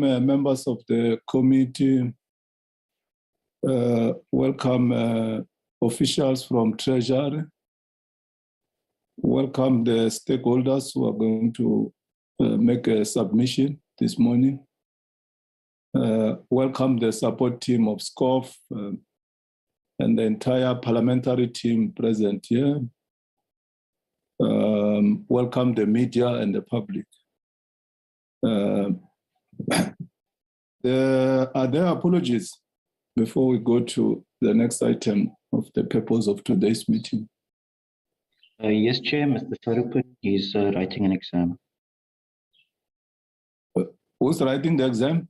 welcome members of the committee. Welcome officials from Treasury. Welcome the stakeholders who are going to make a submission this morning. Welcome the support team of SCOF and the entire parliamentary team present here. Welcome the media and the public. Are there apologies before we go to the next item of the purpose of today's meeting? Yes, Chair, Mr. Sarupan is writing an exam. Who's writing the exam?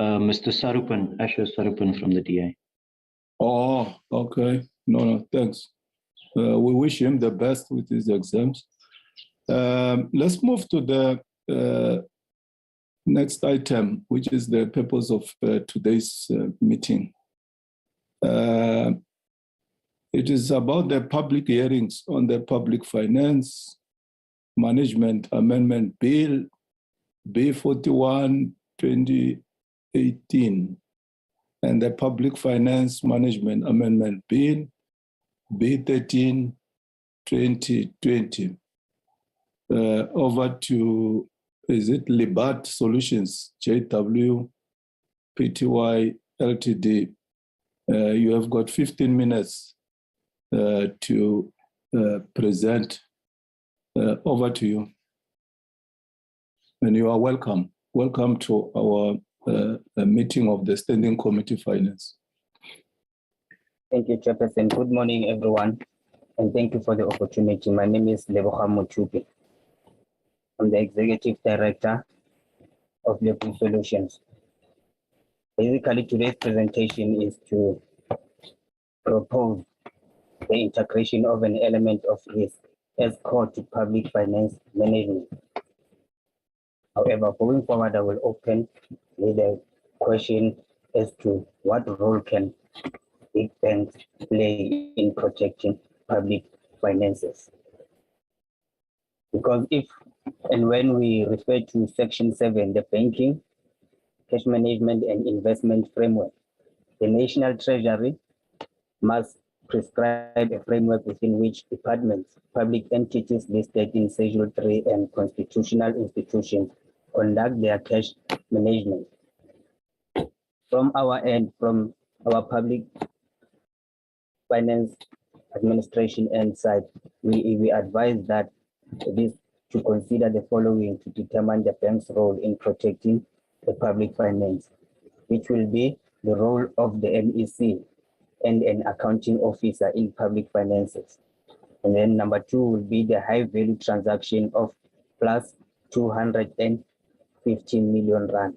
Mr. Sarupan, Asher Sarupan from the DA. Oh, okay. No, thanks. We wish him the best with his exams. Let's move to the next item, which is the purpose of today's meeting. It is about the public hearings on the Public Finance Management Amendment Bill, B41, 2018, and the Public Finance Management Amendment Bill, B13, 2020. Over to, is it Libat Solutions, JW Pty Ltd. You have got 15 minutes to present. Over to you. And you are welcome. Welcome to our meeting of the Standing Committee Finance. Thank you, Chairperson. Good morning, everyone, and thank you for the opportunity. My name is Leboha Muchupi. I'm the Executive Director of Lebu Solutions. Basically, today's presentation is to propose the integration of an element of risk as core to public finance management. However, going forward, I will open with a question as to what role can big banks play in protecting public finances. Because if and when we refer to Section 7, the Banking, Cash Management and Investment Framework, the National Treasury must prescribe a framework within which departments, public entities listed in Schedule 3 and constitutional institutions conduct their cash management. From our end, from our public finance administration end side, we advise that it is to consider the following to determine the bank's role in protecting the public finance, which will be the role of the MEC and an accounting officer in public finances. And then number 2 will be the high value transaction of plus 215 million rand.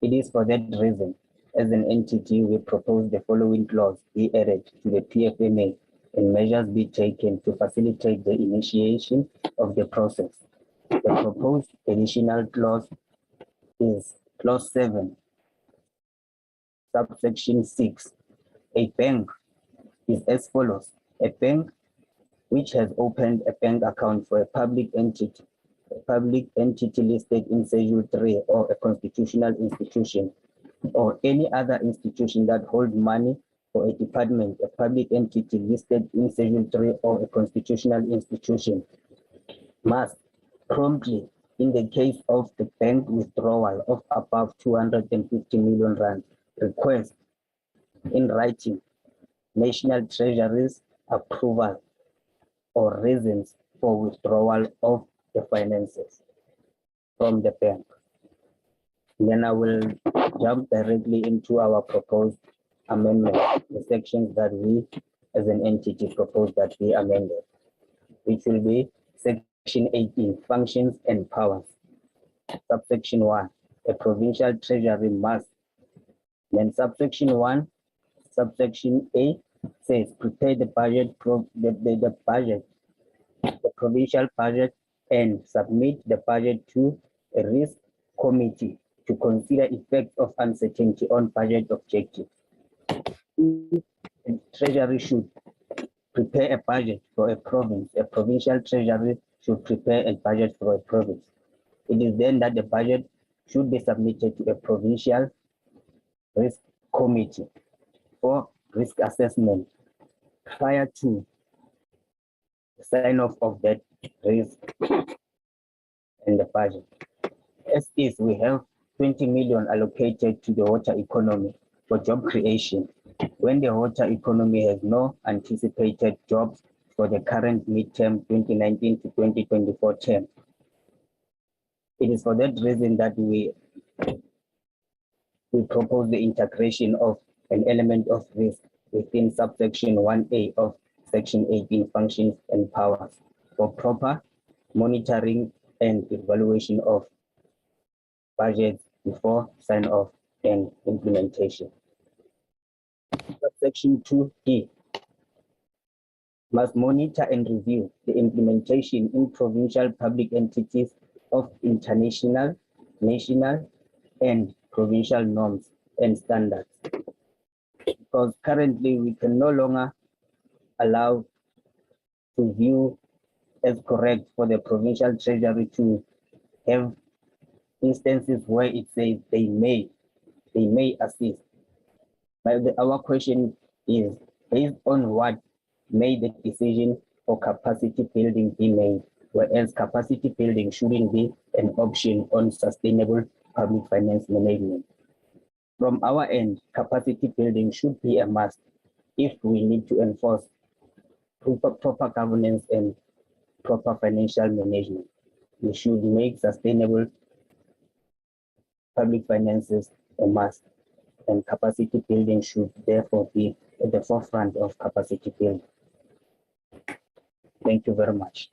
It is for that reason, as an entity, we propose the following clause be added to the PFMA and measures be taken to facilitate the initiation of the process. The proposed additional clause is clause 7, subsection 6. A bank is as follows. A bank which has opened a bank account for a public entity listed in Schedule 3 or a constitutional institution or any other institution that holds money for a department, a public entity listed in Schedule 3 or a constitutional institution must promptly, in the case of the bank withdrawal of above 250 million rand, request in writing National Treasury's approval or reasons for withdrawal of the finances from the bank. Then I will jump directly into our proposed amendment, the sections that we as an entity propose that be amended, which will be Section 18, Functions and Powers. Subsection 1, a provincial treasury must. Then subsection 1, subsection A says prepare the budget, the provincial budget, and submit the budget to a risk committee to consider effects of uncertainty on budget objectives. The Treasury should prepare a budget for a province. A provincial treasury should prepare a budget for a province. It is then that the budget should be submitted to a provincial risk committee for risk assessment prior to sign off of that risk and the budget. As is, we have 20 million allocated to the water economy for job creation when the water economy has no anticipated jobs for the current midterm 2019 to 2024 term. It is for that reason that we propose the integration of an element of risk within subsection 1A of section 18 functions and powers for proper monitoring and evaluation of budgets before sign off and implementation. Subsection 2D must monitor and review the implementation in provincial public entities of international, national, and provincial norms and standards. Because currently we can no longer allow to view as correct for the provincial treasury to have instances where it says they may assist. But our question is, based on what made the decision for capacity building be made, whereas capacity building shouldn't be an option on sustainable public finance management. From our end, capacity building should be a must if we need to enforce proper governance and proper financial management. We should make sustainable public finances a must, and capacity building should therefore be at the forefront of capacity building. Thank you very much.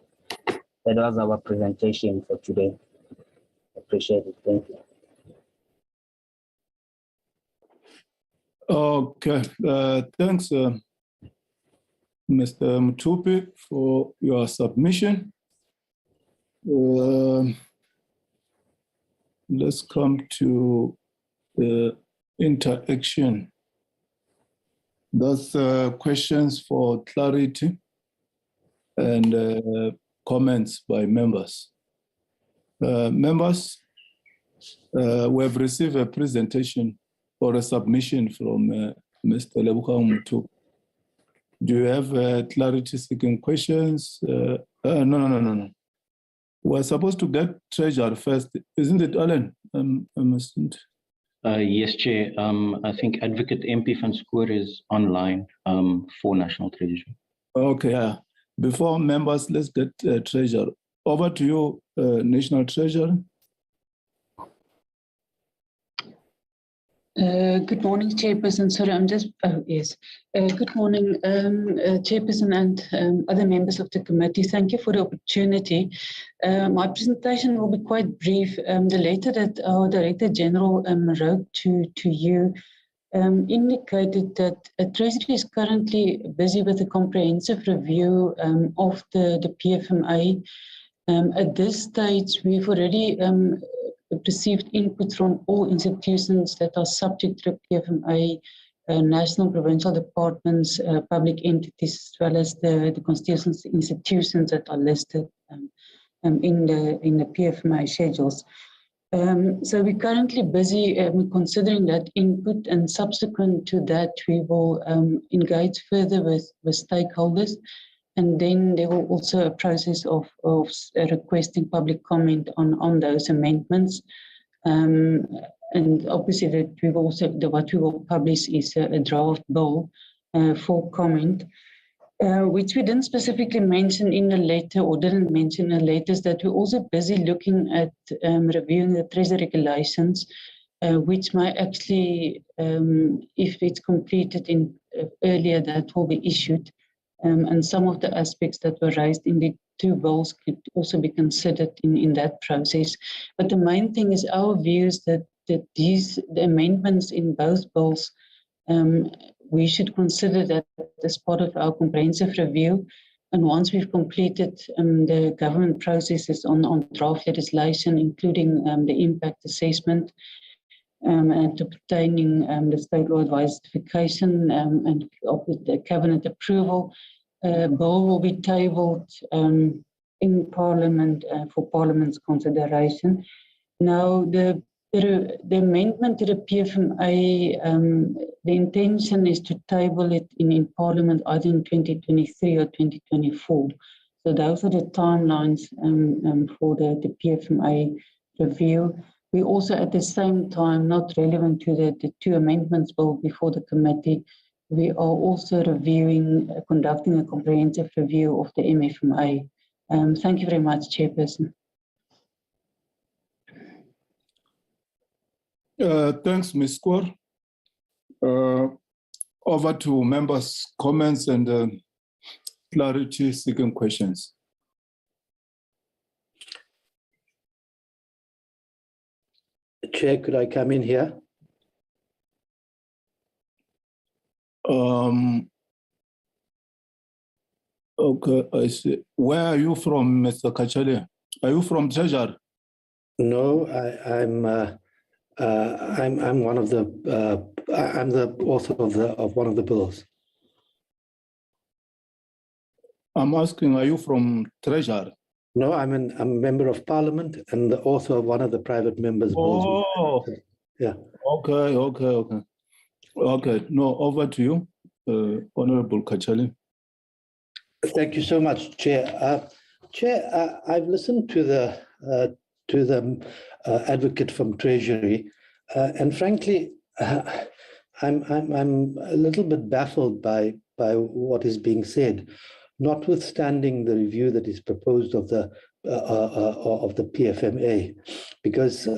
That was our presentation for today. Appreciate it. Thank you. Okay, thanks, Mr. Mtupi, for your submission. Let's come to the interaction. Those questions for clarity and comments by members. Members, we have received a presentation or a submission from Mr. Lebuka Mtupi. Do you have clarity-seeking questions? No. We're supposed to get treasurer first, isn't it, Alan? Yes, Chair. I think Advocate MP van Schoor is online for National Treasury. Okay, yeah. Before members, let's get treasurer. Over to you, National Treasurer. Good morning, Chairperson. Sorry, I'm just, yes. Good morning, Chairperson and other members of the committee. Thank you for the opportunity. My presentation will be quite brief. The letter that our Director General wrote to you indicated that Treasury is currently busy with a comprehensive review of the PFMA. At this stage, we've already received input from all institutions that are subject to PFMA, national, provincial departments, public entities, as well as the constituency institutions that are listed in the PFMA schedules. So we're currently busy considering that input, and subsequent to that, we will engage further with stakeholders. And then there will also a process of requesting public comment on those amendments. And obviously that we will also, what we will publish is a draft bill for comment, which we didn't specifically mention in the letter, or didn't mention in the letters, that we're also busy looking at reviewing the Treasury regulations, which might actually, if it's completed in earlier, that will be issued. And some of the aspects that were raised in the two bills could also be considered in that process. But the main thing is our views that the amendments in both bills, we should consider that as part of our comprehensive review. And once we've completed the government processes on draft legislation, including the impact assessment, and obtaining the state law advice certification and the cabinet approval, bill will be tabled in Parliament for Parliament's consideration. Now, the amendment to the PFMA, the intention is to table it in Parliament either in 2023 or 2024. So those are the timelines for the PFMA review. We also, at the same time, not relevant to the two amendments bill before the committee, we are also conducting a comprehensive review of the MFMA. Thank you very much, Chairperson. Thanks, Ms. Square. Over to members' comments and clarity-seeking questions. Chair, could I come in here? Okay, I see. Where are you from, Mr. Kachale? Are you from Treasury? No, I'm one of the I'm the author of one of the bills. I'm asking, are you from Treasury? No, I'm a member of Parliament and the author of one of the private members' bills. Oh, yeah. Okay. No, over to you, Honorable Kachale. Thank you so much, Chair. Chair, I've listened to the advocate from Treasury, and frankly, I'm a little bit baffled by what is being said, notwithstanding the review that is proposed of the PFMA, because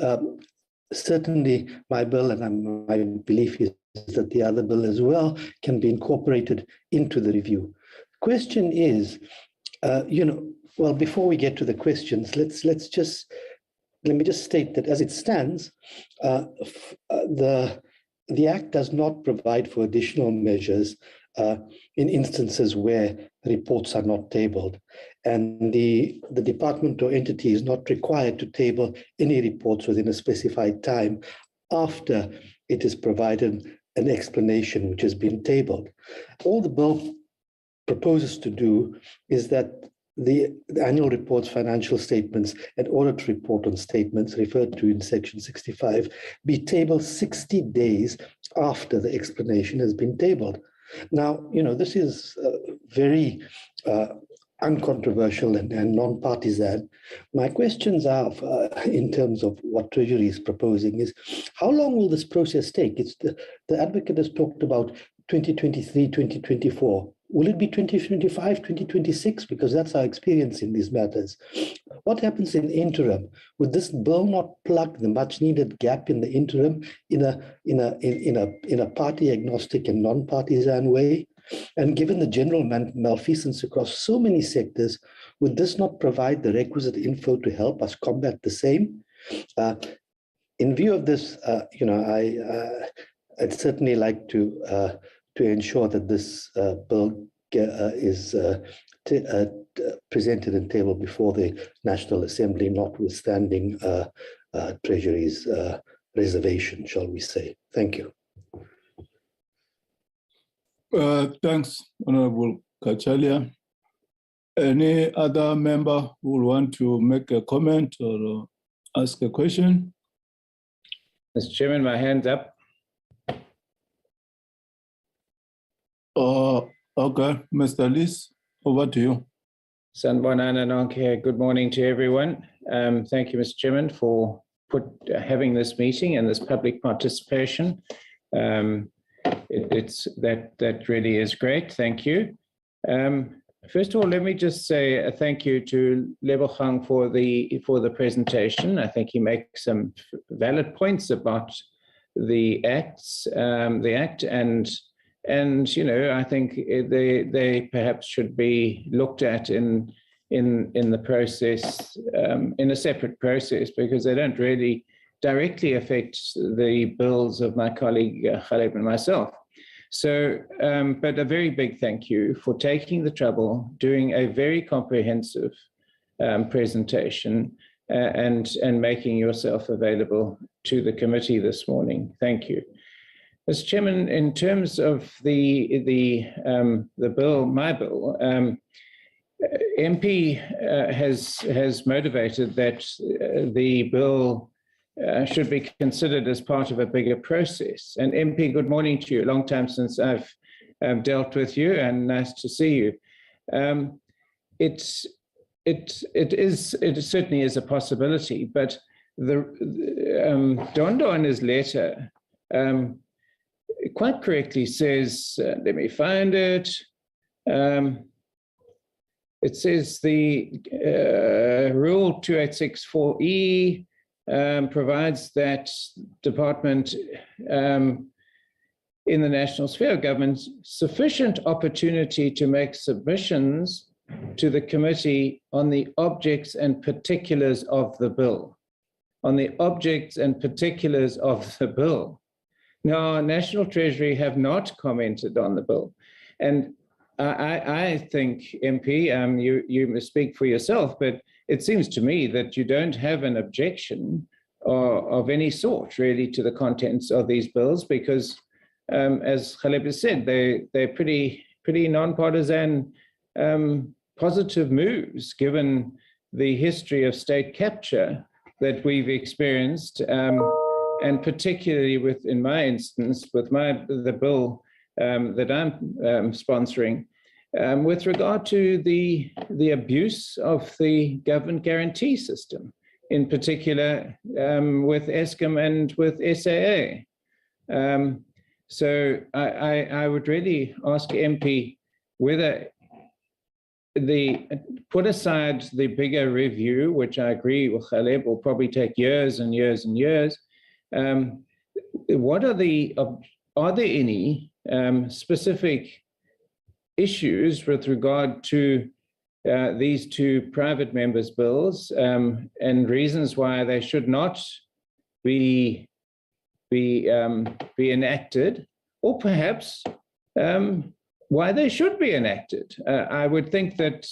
certainly my bill and my belief is that the other bill as well can be incorporated into the review. Question is, well, before we get to the questions, let me just state that as it stands, the Act does not provide for additional measures in instances where reports are not tabled, and the department or entity is not required to table any reports within a specified time after it is provided an explanation which has been tabled. All the bill proposes to do is that the annual reports, financial statements, and audit report on statements referred to in Section 65 be tabled 60 days after the explanation has been tabled. Now, this is very uncontroversial and non-partisan. My questions are, in terms of what Treasury is proposing, is how long will this process take? The advocate has talked about 2023, 2024. Will it be 2025, 2026? Because that's our experience in these matters. What happens in interim? Would this bill not plug the much-needed gap in the interim in a party-agnostic and non-partisan way? And given the general malfeasance across so many sectors, would this not provide the requisite info to help us combat the same? In view of this, I'd certainly like to ensure that this bill is presented and tabled before the National Assembly, notwithstanding Treasury's reservation, shall we say. Thank you. Thanks, Honorable Kachale. Any other member who will want to make a comment or ask a question? Mr. Chairman, my hand's up. Okay, Mr. Lees, over to you. Sanbonana Nonke, good morning to everyone. Thank you, Mr. Chairman, for having this meeting and this public participation. That really is great. Thank you. First of all, let me just say a thank you to Lebogang for the presentation. I think he makes some valid points about the Act, and I think they perhaps should be looked at in the process, in a separate process, because they don't really directly affect the bills of my colleague Khaled and myself. So, but a very big thank you for taking the trouble, doing a very comprehensive presentation, and making yourself available to the committee this morning. Thank you. Mr. Chairman, in terms of the bill, my bill, MP has motivated that the bill should be considered as part of a bigger process. And MP, good morning to you. Long time since I've dealt with you, and nice to see you. It certainly is a possibility, but Dondo in his letter quite correctly says, let me find it. It says the Rule 2864E provides that department in the national sphere of government sufficient opportunity to make submissions to the committee on the objects and particulars of the bill. On the objects and particulars of the bill. Now, National Treasury have not commented on the bill. And I think, MP, you must speak for yourself, but it seems to me that you don't have an objection of any sort, really, to the contents of these bills, because, as Caleb has said, they're pretty nonpartisan positive moves, given the history of state capture that we've experienced, and particularly in my instance, with the bill that I'm sponsoring, with regard to the abuse of the government guarantee system, in particular with Eskom and with SAA. So I would really ask MP whether put aside the bigger review, which I agree with Caleb will probably take years and years and years. Are there any specific issues with regard to these two private members' bills and reasons why they should not be enacted, or perhaps why they should be enacted? I would think that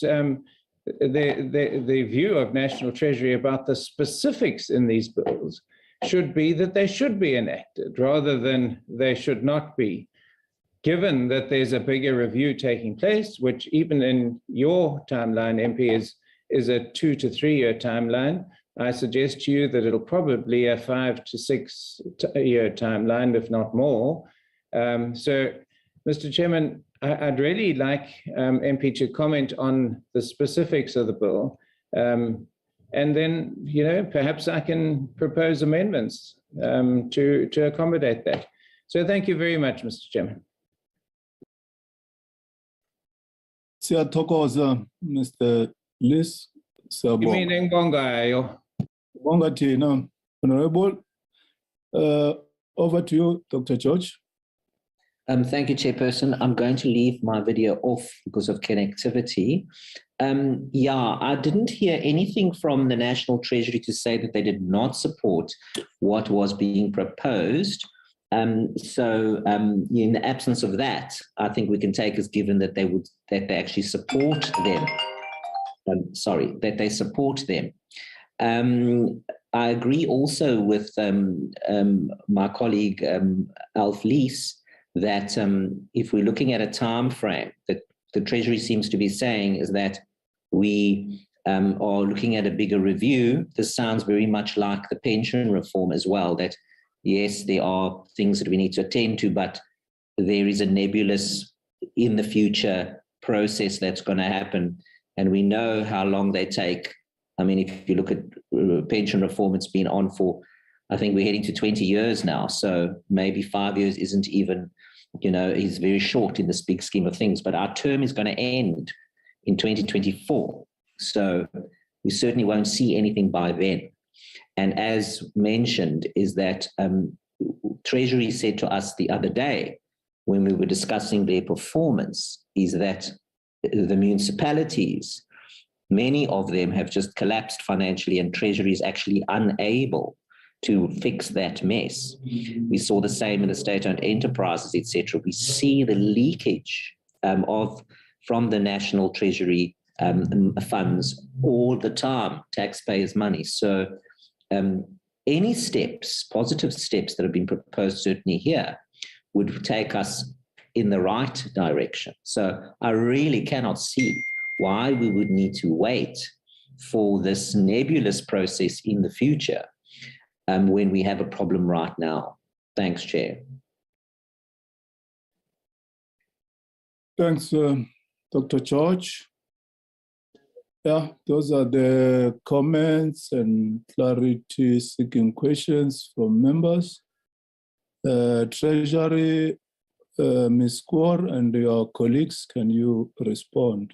the view of National Treasury about the specifics in these bills should be that they should be enacted rather than they should not be, given that there's a bigger review taking place, which even in your timeline, MP, is a 2 to 3 year timeline. I suggest to you that it'll probably a 5 to 6 year timeline, if not more. So, Mr. Chairman, I'd really like MP to comment on the specifics of the bill. And then, perhaps I can propose amendments to accommodate that. So thank you very much, Mr. Chairman. Siyathokoza, Mr. Liss. Bonga Tina. Honorable, over to you, Dr. George. Thank you, Chairperson. I'm going to leave my video off because of connectivity. I didn't hear anything from the National Treasury to say that they did not support what was being proposed. So in the absence of that, I think we can take as given that they actually support them. That they support them. I agree also with my colleague Alf Lees that if we're looking at a time frame, that the Treasury seems to be saying is that we are looking at a bigger review. This sounds very much like the pension reform as well, that yes, there are things that we need to attend to, but there is a nebulous in the future process that's going to happen. And we know how long they take. I mean, if you look at pension reform, it's been on for, I think we're heading to 20 years now. So maybe 5 years isn't even, is very short in this big scheme of things. But our term is going to end in 2024. So we certainly won't see anything by then. And as mentioned, is that Treasury said to us the other day when we were discussing their performance, is that the municipalities, many of them have just collapsed financially, and Treasury is actually unable to fix that mess. We saw the same in the state-owned enterprises, etc. We see the leakage from the National Treasury funds all the time, taxpayers' money. So any steps, positive steps that have been proposed certainly here would take us in the right direction. So I really cannot see why we would need to wait for this nebulous process in the future when we have a problem right now. Thanks, Chair. Thanks, Dr. George. Yeah, those are the comments and clarity-seeking questions from members. Treasury, Ms. Kaur and your colleagues, can you respond?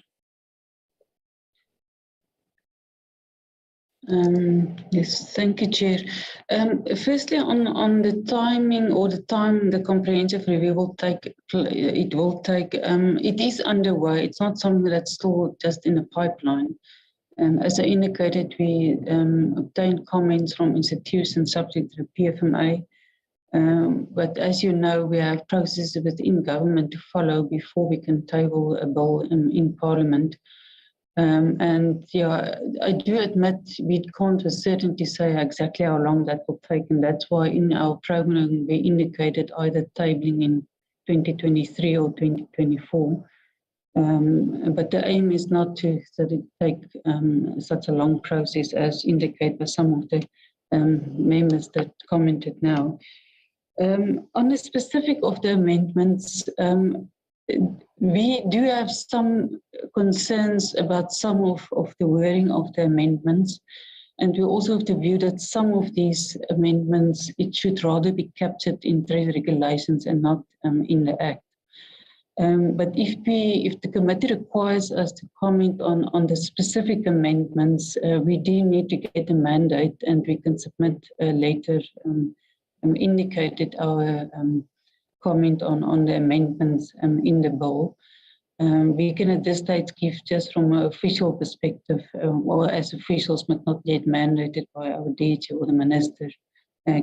Yes, thank you, Chair. Firstly, on the timing or the time the comprehensive review will take, it is underway. It's not something that's still just in the pipeline. As I indicated, we obtained comments from institutions subject to the PFMA. But as you know, we have processes within government to follow before we can table a bill in Parliament. And yeah, I do admit we can't with certainty say exactly how long that will take, and that's why in our programming we indicated either tabling in 2023 or 2024. But the aim is not to that it take such a long process as indicated by some of the members that commented now. On the specific of the amendments, we do have some concerns about some of the wording of the amendments, and we also have the view that some of these amendments, it should rather be captured in trade regulations and not in the Act. But if the committee requires us to comment on the specific amendments, we do need to get a mandate, and we can submit later indicated our comment on the amendments in the bill. We can at this stage give just from an official perspective, or as officials but not yet mandated by our DG or the Minister,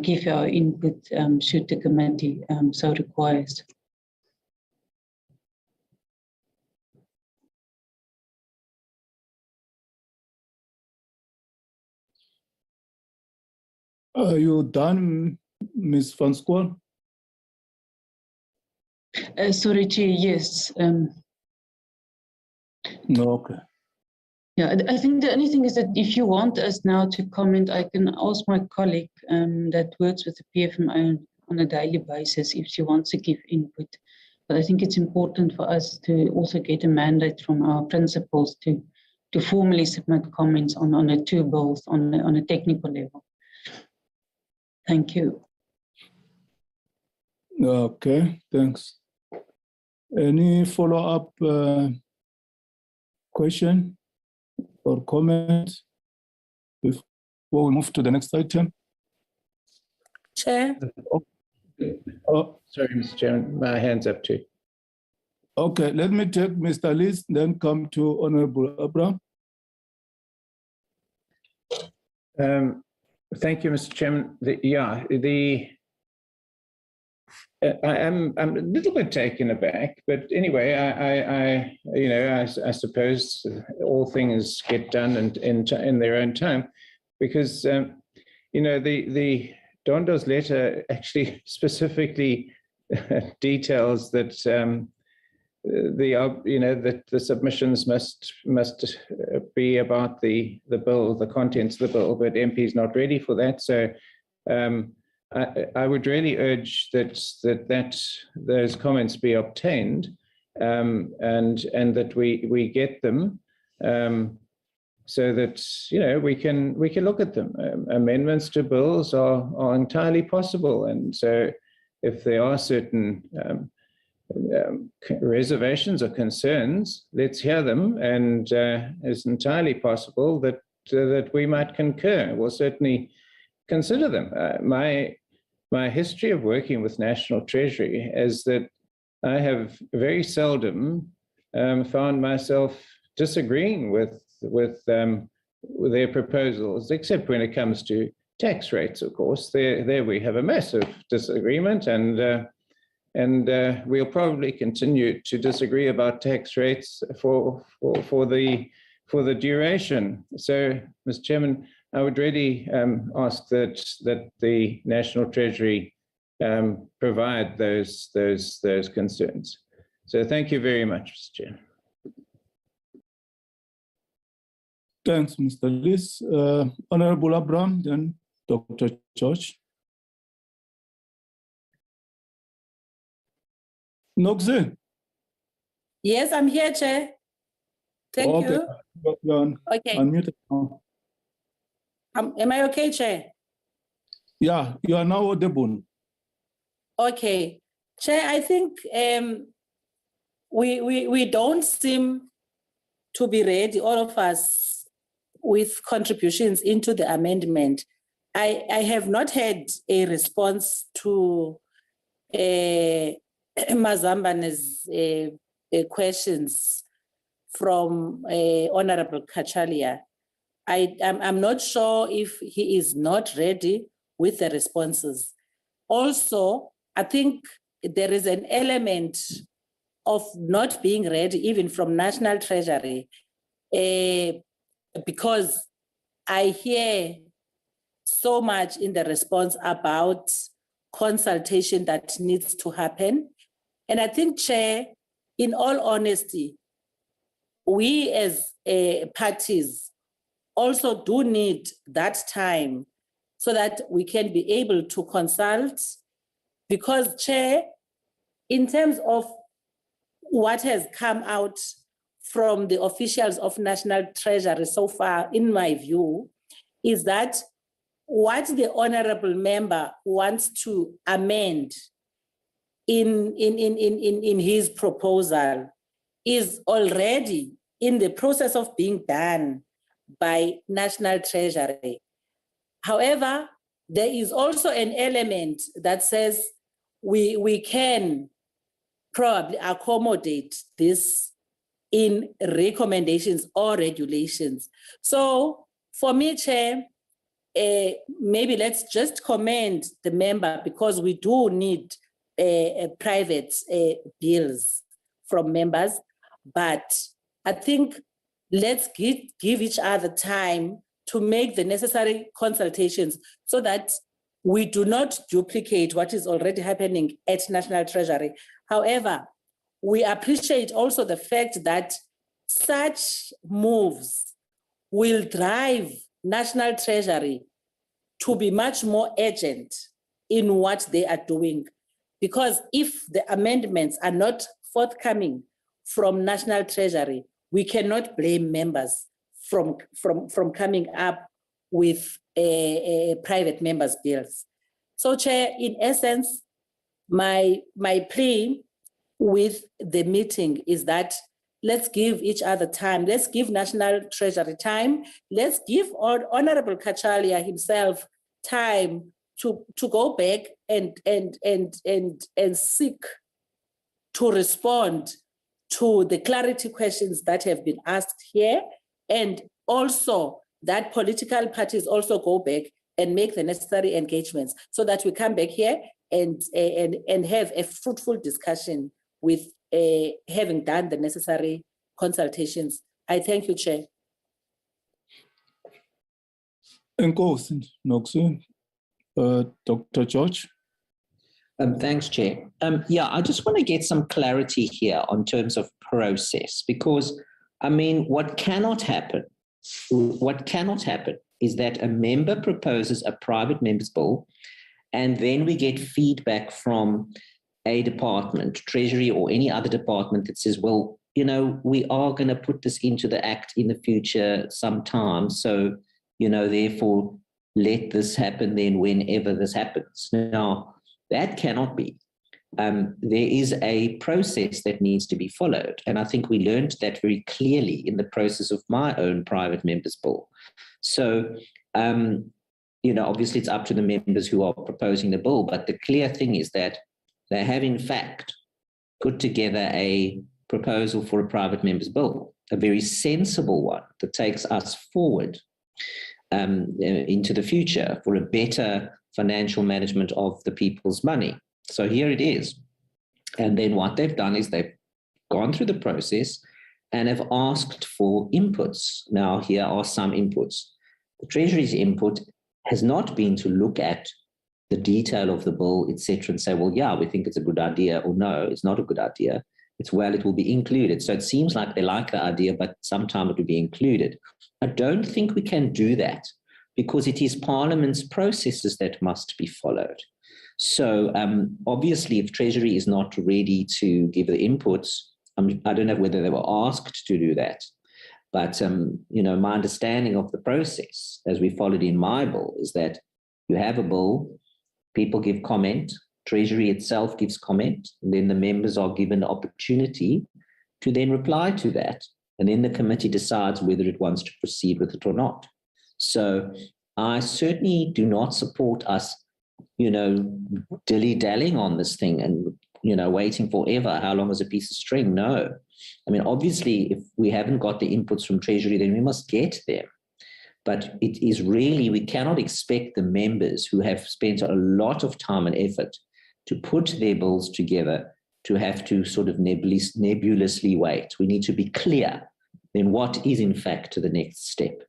give our input should the committee so requires. Are you done, Ms. Van Schoor? Sorry, Chair, yes. Okay. Yeah, I think the only thing is that if you want us now to comment, I can ask my colleague that works with the PFMA on a daily basis if she wants to give input. But I think it's important for us to also get a mandate from our principals to formally submit comments on the two bills on a technical level. Thank you. Okay, thanks. Any follow-up question or comment before we move to the next item? Chair. Oh, Sorry, Mr. Chairman, my hand's up too. okay, let me take Mr. List, then come to Honorable Abraham. Thank you, Mr. Chairman. I'm a little bit taken aback, but anyway, I suppose all things get done in their own time, because the Dondo's letter actually specifically details that that the submissions must be about the bill, the contents of the bill, but MP is not ready for that. So I would really urge that those comments be obtained, and that we get them, so that we can look at them. Amendments to bills are entirely possible, and so if there are certain reservations or concerns, let's hear them, and it's entirely possible that we might concur. We'll certainly consider them. My history of working with National Treasury is that I have very seldom found myself disagreeing with their proposals, except when it comes to tax rates, of course. There we have a massive disagreement, and we'll probably continue to disagree about tax rates for the duration. So, Mr. Chairman, I would really ask that the National Treasury provide those concerns. So thank you very much, Mr. Chair. Thanks, Mr. Lys. Honorable Abraham, then Dr. George. Nogze. Yes, I'm here, Chair. Thank you. You're Okay. unmuted now. Am I okay, Chair? Yeah, you are now audible. Okay. Chair, I think we don't seem to be ready, all of us, with contributions into the amendment. I have not had a response to Mazambane's questions from Honorable Kachalia. I'm not sure if he is not ready with the responses. Also, I think there is an element of not being ready even from National Treasury, because I hear so much in the response about consultation that needs to happen. And I think, Chair, in all honesty, we as parties also do need that time so that we can be able to consult, because, Chair, in terms of what has come out from the officials of National Treasury so far, in my view, is that what the honorable member wants to amend in his proposal is already in the process of being done by National Treasury. However, there is also an element that says we can probably accommodate this in recommendations or regulations. So for me, Chair, maybe let's just commend the member, because we do need private bills from members, but I think let's give each other time to make the necessary consultations so that we do not duplicate what is already happening at National Treasury. However, we appreciate also the fact that such moves will drive National Treasury to be much more urgent in what they are doing. Because if the amendments are not forthcoming from National Treasury, we cannot blame members from coming up with private members' bills. So, Chair, in essence, my plea with the meeting is that let's give each other time. Let's give National Treasury time. Let's give Honorable Kachalia himself time to go back and seek to respond to the clarity questions that have been asked here, and also that political parties also go back and make the necessary engagements so that we come back here and have a fruitful discussion with having done the necessary consultations. I thank you, Chair. Enkosi, Nogze. Dr. George. Thanks, Chair. Yeah, I just want to get some clarity here on terms of process, because, I mean, what cannot happen is that a member proposes a private member's bill, and then we get feedback from a department, Treasury or any other department, that says, well, you know, we are going to put this into the Act in the future sometime. So, you know, therefore, let this happen then whenever this happens. Now, that cannot be. There is a process that needs to be followed. And I think we learned that very clearly in the process of my own private member's bill. So, you know, obviously it's up to the members who are proposing the bill, but the clear thing is that they have in fact put together a proposal for a private member's bill, a very sensible one that takes us forward into the future for a better financial management of the people's money. So here it is. And then what they've done is they've gone through the process and have asked for inputs. Now, here are some inputs. The Treasury's input has not been to look at the detail of the bill, etc., and say, well, yeah, we think it's a good idea, or no, it's not a good idea. It will be included. So it seems like they like the idea, but sometime it will be included. I don't think we can do that because it is Parliament's processes that must be followed. So obviously, if Treasury is not ready to give the inputs, I don't know whether they were asked to do that. But, my understanding of the process, as we followed in my bill, is that you have a bill, people give comment, Treasury itself gives comment, and then the members are given the opportunity to then reply to that. And then the committee decides whether it wants to proceed with it or not. So I certainly do not support us, dilly-dallying on this thing and, waiting forever. How long is a piece of string? No. I mean, obviously, if we haven't got the inputs from Treasury, then we must get them. But it is really, we cannot expect the members who have spent a lot of time and effort to put their bills together to have to sort of nebulously wait. We need to be clear then what is in fact the next step,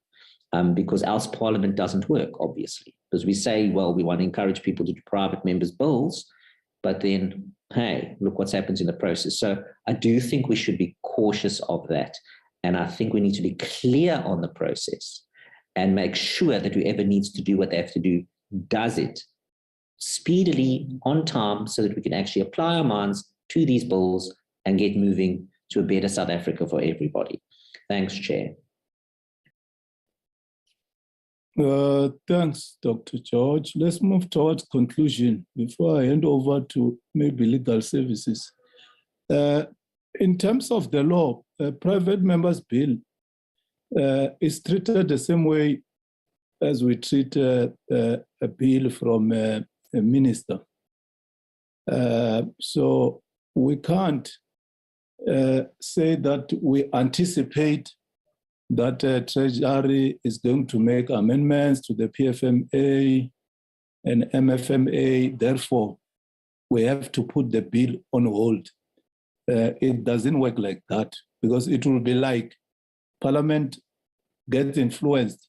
because else Parliament doesn't work, obviously. Because we say, well, we want to encourage people to do private members' bills, but then, hey, look what's happened in the process. So I do think we should be cautious of that. And I think we need to be clear on the process and make sure that whoever needs to do what they have to do does it speedily, on time, so that we can actually apply our minds to these bills and get moving to a better South Africa for everybody. Thanks, Chair. Thanks, Dr. George. Let's move towards conclusion before I hand over to maybe legal services. In terms of the law, a private member's bill is treated the same way as we treat a bill from a minister. So we can't say that we anticipate that Treasury is going to make amendments to the PFMA and MFMA. Therefore, we have to put the bill on hold. It doesn't work like that, because it will be like Parliament gets influenced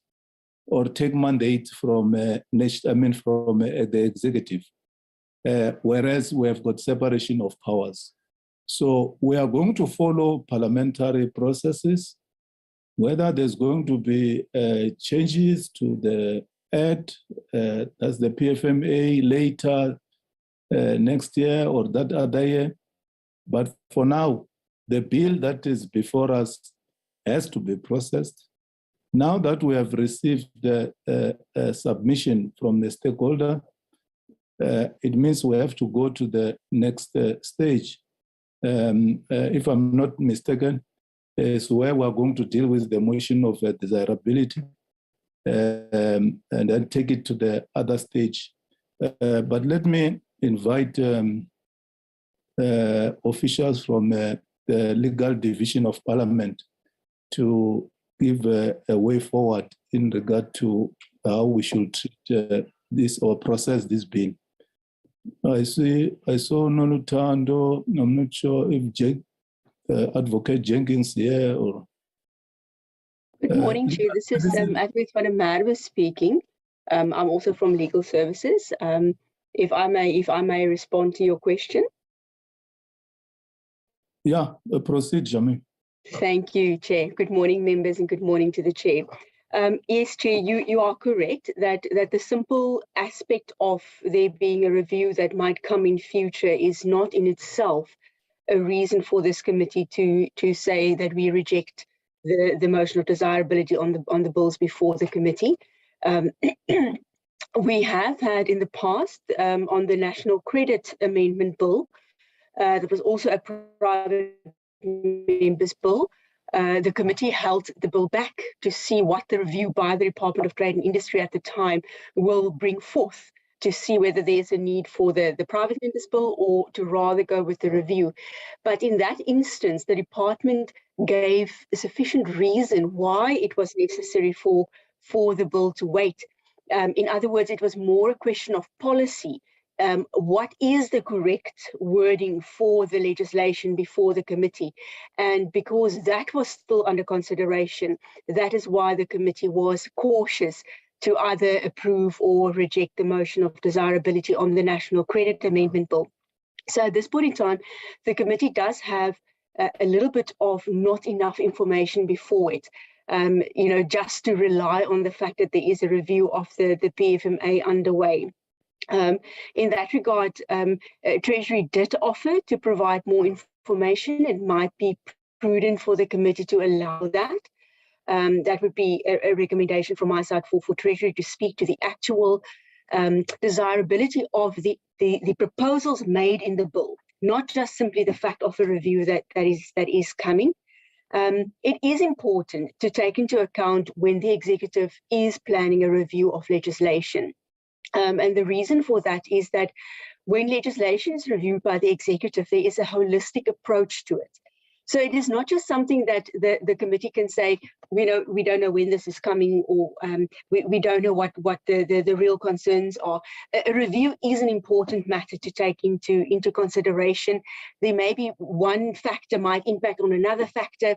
or take mandate from the executive, whereas we have got separation of powers. So we are going to follow parliamentary processes. Whether there's going to be changes to the Act, as the PFMA later next year or that other year. But for now, the bill that is before us has to be processed. Now that we have received the submission from the stakeholder, it means we have to go to the next stage. If I'm not mistaken, is where we're going to deal with the motion of desirability and then take it to the other stage. But let me invite officials from the legal division of Parliament to give a way forward in regard to how we should treat this or process this bill. I saw Nolutando. I'm not sure if Advocate Jenkins here or. Good morning, Chair. This is Advocate van der Merwe speaking. I'm also from Legal Services. If I may respond to your question. Yeah, proceed, Jamie. Thank you, Chair. Good morning, members, and good morning to the Chair. Yes, Chair, you are correct that the simple aspect of there being a review that might come in future is not in itself a reason for this committee to say that we reject the motion of desirability on the bills before the committee. We have had in the past on the National Credit Amendment Bill, that was also a private member's bill. The committee held the bill back to see what the review by the Department of Trade and Industry at the time will bring forth, to see whether there's a need for the private member's bill or to rather go with the review. But in that instance, the department gave sufficient reason why it was necessary for the bill to wait. In other words, it was more a question of policy. What is the correct wording for the legislation before the committee? And because that was still under consideration, that is why the committee was cautious to either approve or reject the motion of desirability on the National Credit Amendment Bill. So at this point in time, the committee does have a little bit of not enough information before it. Just to rely on the fact that there is a review of the PFMA underway. In that regard, Treasury did offer to provide more information. It might be prudent for the committee to allow that. That would be a recommendation from my side for Treasury to speak to the actual desirability of the proposals made in the bill, not just simply the fact of a review that is coming. It is important to take into account when the executive is planning a review of legislation. And the reason for that is that when legislation is reviewed by the executive, there is a holistic approach to it. So it is not just something that the committee can say, we don't know when this is coming, or we don't know what the real concerns are. A review is an important matter to take into consideration. There may be one factor might impact on another factor.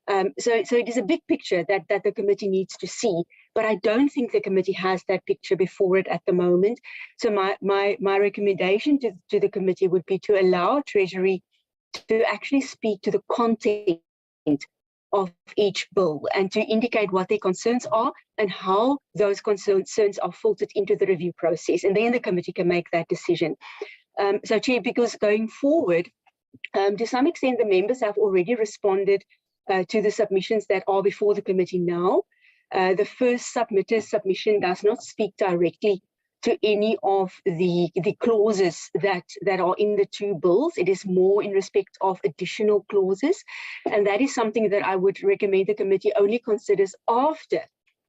So it is a big picture that the committee needs to see. But I don't think the committee has that picture before it at the moment. So my recommendation to the committee would be to allow Treasury to actually speak to the content of each bill and to indicate what their concerns are and how those concerns are filtered into the review process. And then the committee can make that decision. So, Chair, because going forward, to some extent, the members have already responded to the submissions that are before the committee now. The first submitter's submission does not speak directly to any of the clauses that are in the two bills. It is more in respect of additional clauses. And that is something that I would recommend the committee only considers after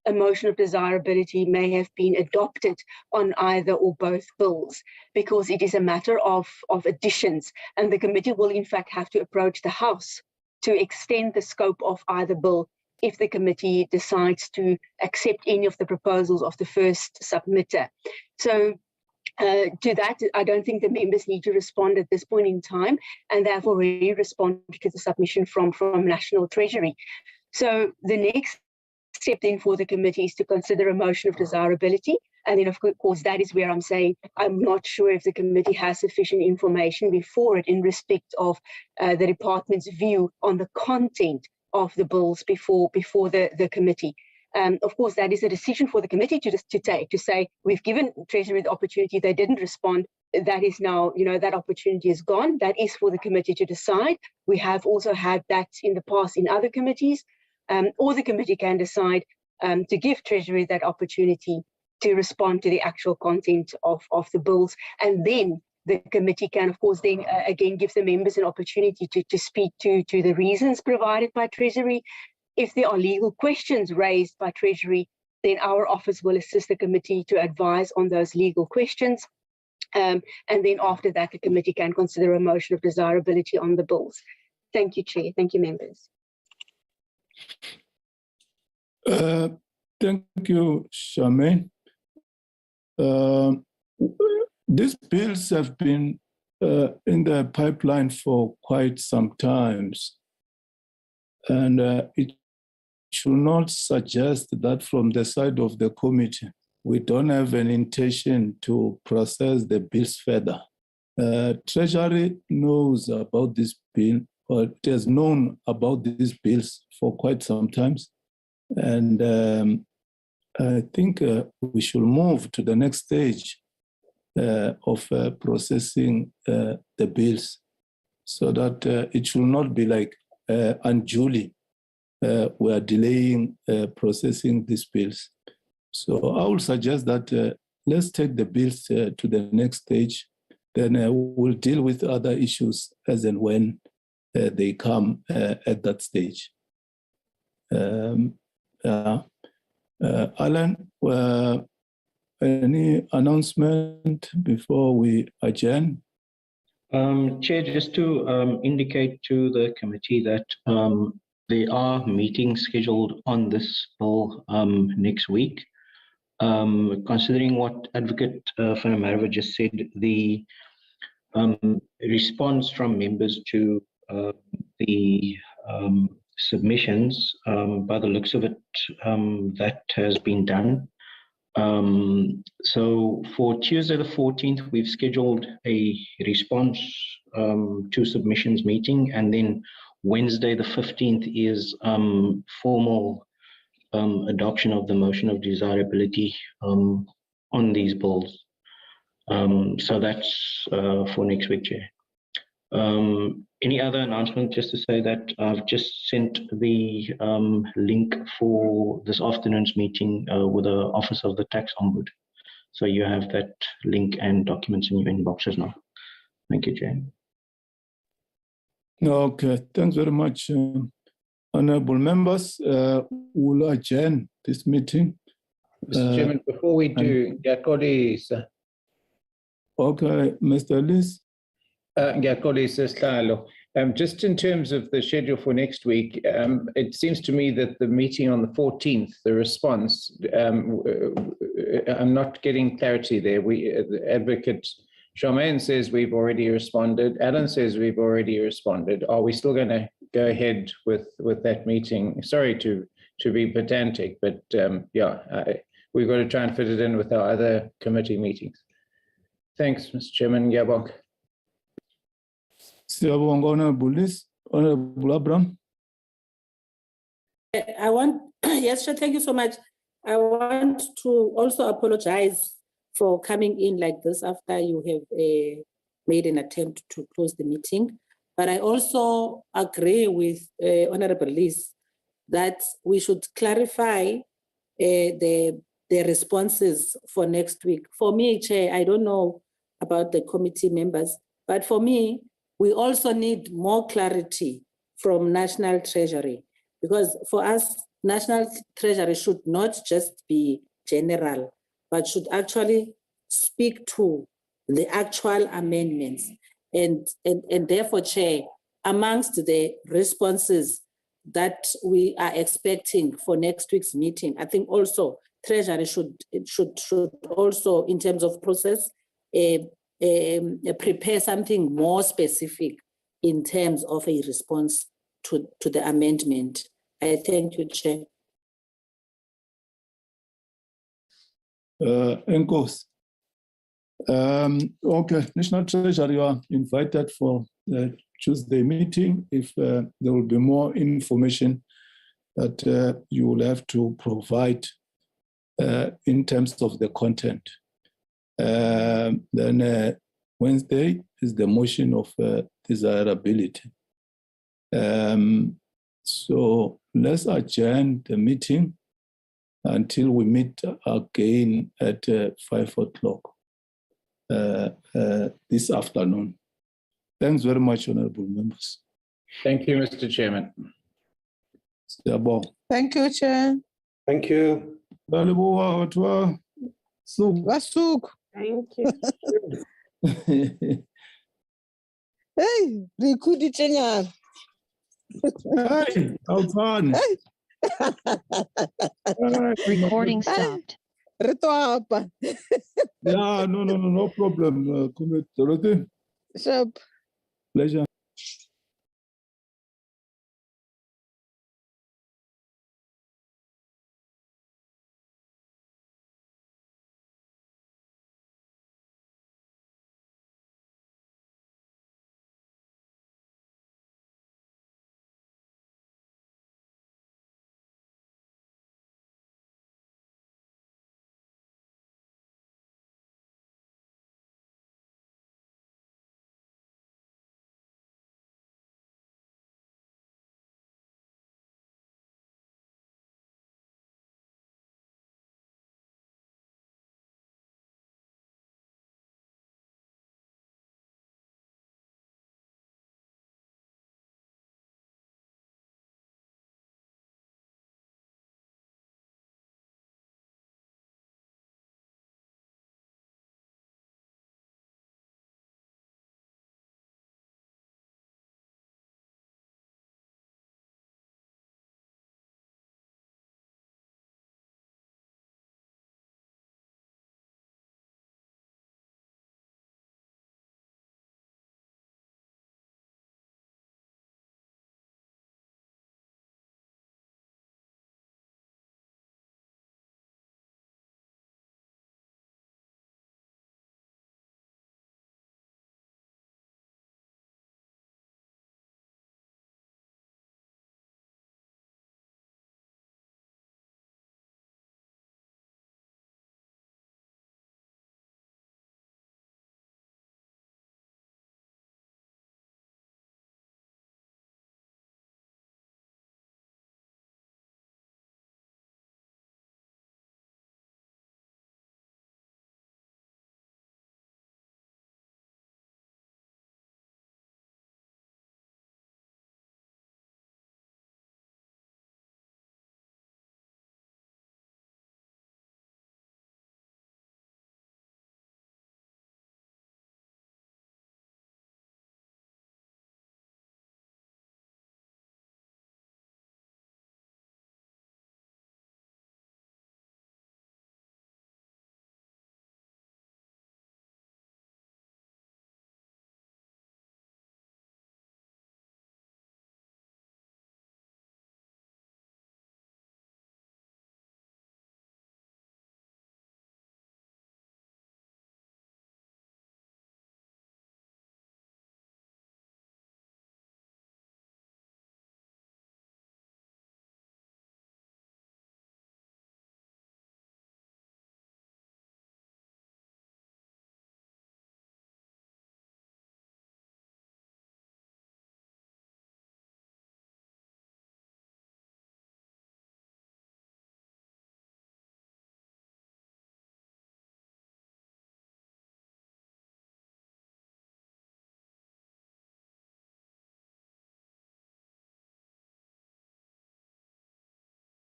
a motion of desirability may have been adopted on either or both bills, because it is a matter of additions. And the committee will in fact have to approach the House to extend the scope of either bill if the committee decides to accept any of the proposals of the first submitter. So to that, I don't think the members need to respond at this point in time, and they have already responded to the submission from National Treasury. So the next step then for the committee is to consider a motion of desirability. And then, of course, that is where I'm saying I'm not sure if the committee has sufficient information before it in respect of the department's view on the content of the bills before the committee. Of course, that is a decision for the committee to take, to say, we've given Treasury the opportunity, they didn't respond. That is now, that opportunity is gone. That is for the committee to decide. We have also had that in the past in other committees, or the committee can decide to give Treasury that opportunity to respond to the actual content of the bills. And then the committee can, of course, then again give the members an opportunity to speak to the reasons provided by Treasury. If there are legal questions raised by Treasury, then our office will assist the committee to advise on those legal questions. And then after that, the committee can consider a motion of desirability on the bills. Thank you, Chair. Thank you, members. Thank you, Charmaine. These bills have been in the pipeline for quite some time. And it should not suggest that from the side of the committee, we don't have an intention to process the bills further. Treasury knows about this bill, or it has known about these bills for quite some time. And I think we should move to the next stage of processing the bills, so that it should not be like unduly we are delaying processing these bills. So I would suggest that let's take the bills to the next stage, then we'll deal with other issues as and when they come at that stage. Alan, any announcement before we adjourn? Chair, just to indicate to the committee that there are meetings scheduled on this bill next week. Considering what Advocate van der Merwe just said, the response from members to the submissions, by the looks of it, that has been done. So for Tuesday the 14th, we've scheduled a response to submissions meeting, and then Wednesday, the 15th, is formal adoption of the motion of desirability on these bills. So that's for next week, Chair. Any other announcement? Just to say that I've just sent the link for this afternoon's meeting with the Office of the Tax Ombud. So you have that link and documents in your inboxes now. Thank you, Chair. Okay, thanks very much. Honorable members, we'll adjourn this meeting. Mr. Chairman, before we do, Ngiyaqolisa, sir. Okay, Mr. Liz. Ngiyaqolisa Sihlalo. Just in terms of the schedule for next week, it seems to me that the meeting on the 14th, the response, I'm not getting clarity there. The Advocate Charmaine says we've already responded. Alan says we've already responded. Are we still going to go ahead with that meeting? Sorry to be pedantic, but we've got to try and fit it in with our other committee meetings. Thanks, Mr. Chairman. Ngiyabonga. Siyabonga, Honorable Liz. Honorable Abraham. Yes, sure, thank you so much. I want to also apologize for coming in like this after you have made an attempt to close the meeting. But I also agree with Honorable Liz that we should clarify the responses for next week. For me, Chair, I don't know about the committee members, but for me, we also need more clarity from National Treasury, because for us, National Treasury should not just be general, but should actually speak to the actual amendments. And therefore, Chair, amongst the responses that we are expecting for next week's meeting, I think also Treasury should also, in terms of process, prepare something more specific in terms of a response to the amendment. I thank you, Chair. Enkos. Okay, National Treasury, you are invited for the Tuesday meeting. If there will be more information that you will have to provide in terms of the content. Then Wednesday is the motion of desirability. So let's adjourn the meeting until we meet again at 5 o'clock this afternoon. Thanks very much, honorable members. Thank you, Mr. Chairman. Thank you, Chair. Thank you. Wasuk. Thank you. Hey, Rikudi Chenyan. Hey, how fun. Recording stopped. Retoapa. Yeah, no problem. Dorothy. Sharp. Pleasure.